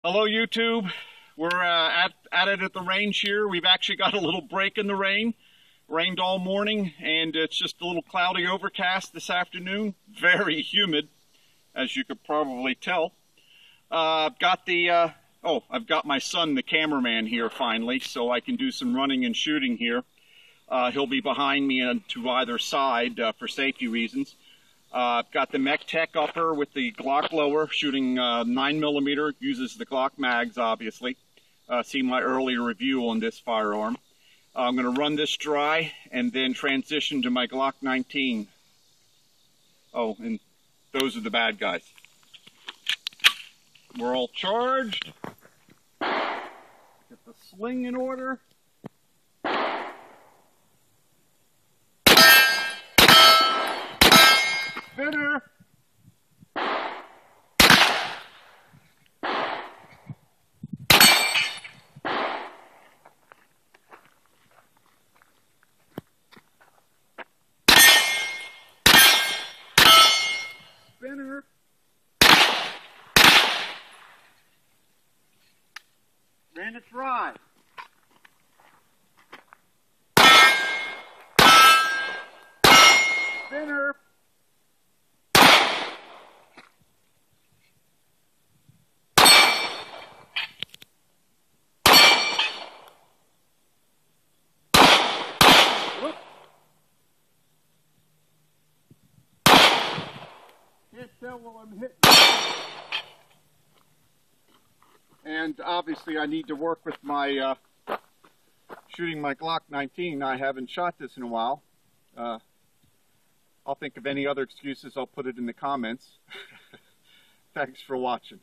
Hello YouTube, we're at it at the range here. We've actually got a little break in the rain. Rained all morning and it's just a little cloudy overcast this afternoon. Very humid, as you could probably tell. I've got my son, the cameraman, here finally, so I can do some running and shooting here. He'll be behind me and to either side for safety reasons. I've got the Mech Tech upper with the Glock lower, shooting 9mm, uses the Glock mags, obviously. See my earlier review on this firearm. I'm going to run this dry and then transition to my Glock 19. Oh, and those are the bad guys. We're all charged. Get the sling in order. Spinner. Spinner. Ran it dry. Spinner. Can't tell while I'm hitting. And obviously I need to work with my shooting my Glock 19. I haven't shot this in a while. I'll think of any other excuses. I'll put it in the comments. Thanks for watching.